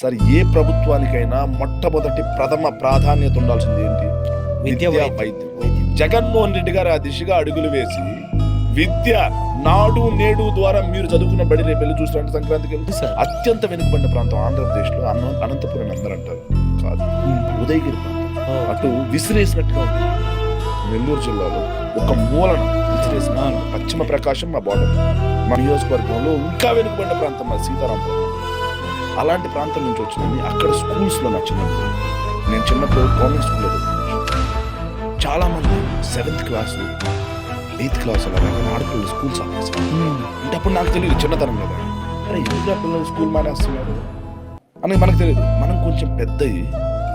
Sir ఏ ప్రభుత్వానికైనా మొట్టమొదటి ప్రథమ ప్రాధాన్యత ఉండాల్సింది ఏంటి? విద్య, వైద్యం. జగన్మోహన్ రెడ్డి గారు ఆ దిశగా అడుగులు వేసి విద్య నాడు నేడు ద్వారా మీరు చదువుకున్న బడి రేపు వెళ్ళి చూసినట్టు సంక్రాంతికి వెళ్ళి అత్యంత వెనుకబడిన ప్రాంతం ఆంధ్రప్రదేశ్ లో అనంతపురం అందరూ అంటారు కాదు, ఉదయగిరి ప్రాంతం అటు విసిరేసినట్టుగా ఉంది. నెల్లూరు జిల్లాలో ఒక మూలన విసిరేసిన పశ్చిమ ప్రకాశం మా బార్డర్, మా నియోజకవర్గంలో ఇంకా వెనుకబడిన ప్రాంతం మా సీతారాంపురం. అలాంటి ప్రాంతం నుంచి వచ్చింది. అక్కడ స్కూల్స్లో నా చిన్నప్పుడు, నేను చిన్నప్పుడు గవర్నమెంట్ స్కూల్లో చాలా మంది 7th క్లాస్ 8th క్లాస్ అలాగే ఆడపిల్లలు స్కూల్స్ ఆపేస్తారు. అంటే అప్పుడు నాకు తెలియదు, చిన్నతనం కదా, అరే ఎందుకు పిల్లలు స్కూల్ మానేస్తున్నారు అని మనకు తెలియదు. మనం కొంచెం పెద్దయి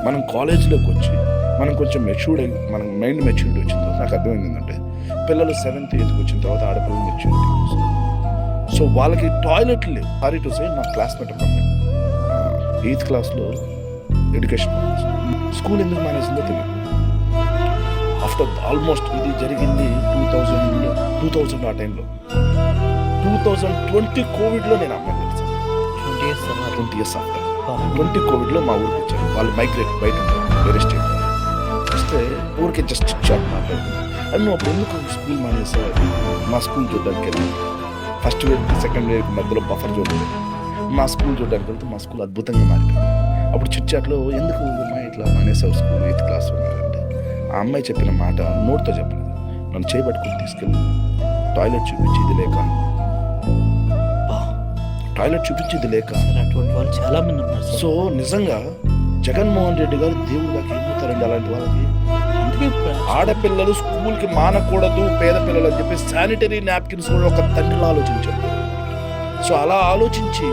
మనం కాలేజీలోకి వచ్చి మనం కొంచెం మెచ్యూర్డ్ అయ్యి మనం మైండ్ మెచ్యూరిటీ వచ్చిన తర్వాత నాకు అర్థమైంది ఏంటంటే పిల్లలు 7th 8th వచ్చిన తర్వాత ఆడపిల్లలు మెచ్యూరిటీ. సో వాళ్ళకి టాయిలెట్లు లేవు. సారీ టు సే, నా క్లాస్మేట్ ఒక 8th క్లాస్లో ఎడ్యుకేషన్ స్కూల్ ఎందుకు మానేసిందో తెలియదు. ఆఫ్టర్ ఆల్మోస్ట్ ఇది జరిగింది 2000 ఆ టైంలో. 2020 కోవిడ్లో నేను అమ్మాయి తెలుసు. 20 years ఆఫ్టర్ 20 కోవిడ్లో మా ఊరికి వచ్చారు. వాళ్ళు మైగ్రేట్ బయట వేరే స్టేట్ వస్తే ఊరికి జస్ట్ ఇచ్చారు మాట్లాడుతుంది. అది నువ్వు అప్పుడు ఎందుకు స్కూల్ మానేసావు? మా స్కూల్ చూడడానికి వెళ్ళి ఫస్ట్ వేవ్కి సెకండ్ వేవ్కి మధ్యలో బఫర్ చూడలేదు. మా స్కూల్ చూడడానికి వెళ్తే మా స్కూల్ అద్భుతంగా మారిపోయింది. అప్పుడు చిట్చాట్లో ఎందుకు అమ్మాయి ఇట్లా మానేసావు స్కూల్ 8th క్లాస్ అంటే ఆ అమ్మాయి చెప్పిన మాట నోట్తో చెప్పలేదు, నన్ను చేయబట్టుకుని తీసుకెళ్ళి టాయిలెట్ చూపించి ఇది లేక అటువంటి వాళ్ళు చాలా మంది ఉన్నారు. సో నిజంగా జగన్మోహన్ రెడ్డి గారు దేవుడు దాకా ఏమవుతారండి అలాంటి వాళ్ళకి? ఆడపిల్లలు స్కూల్కి మానకూడదు పేద పిల్లలు అని చెప్పి శానిటరీ నాప్కిన్స్ కూడా ఒక తండ్రిలో ఆలోచించారు. సో అలా ఆలోచించి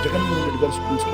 జగన్మోహన్ రెడ్డి గారు స్కూల్స్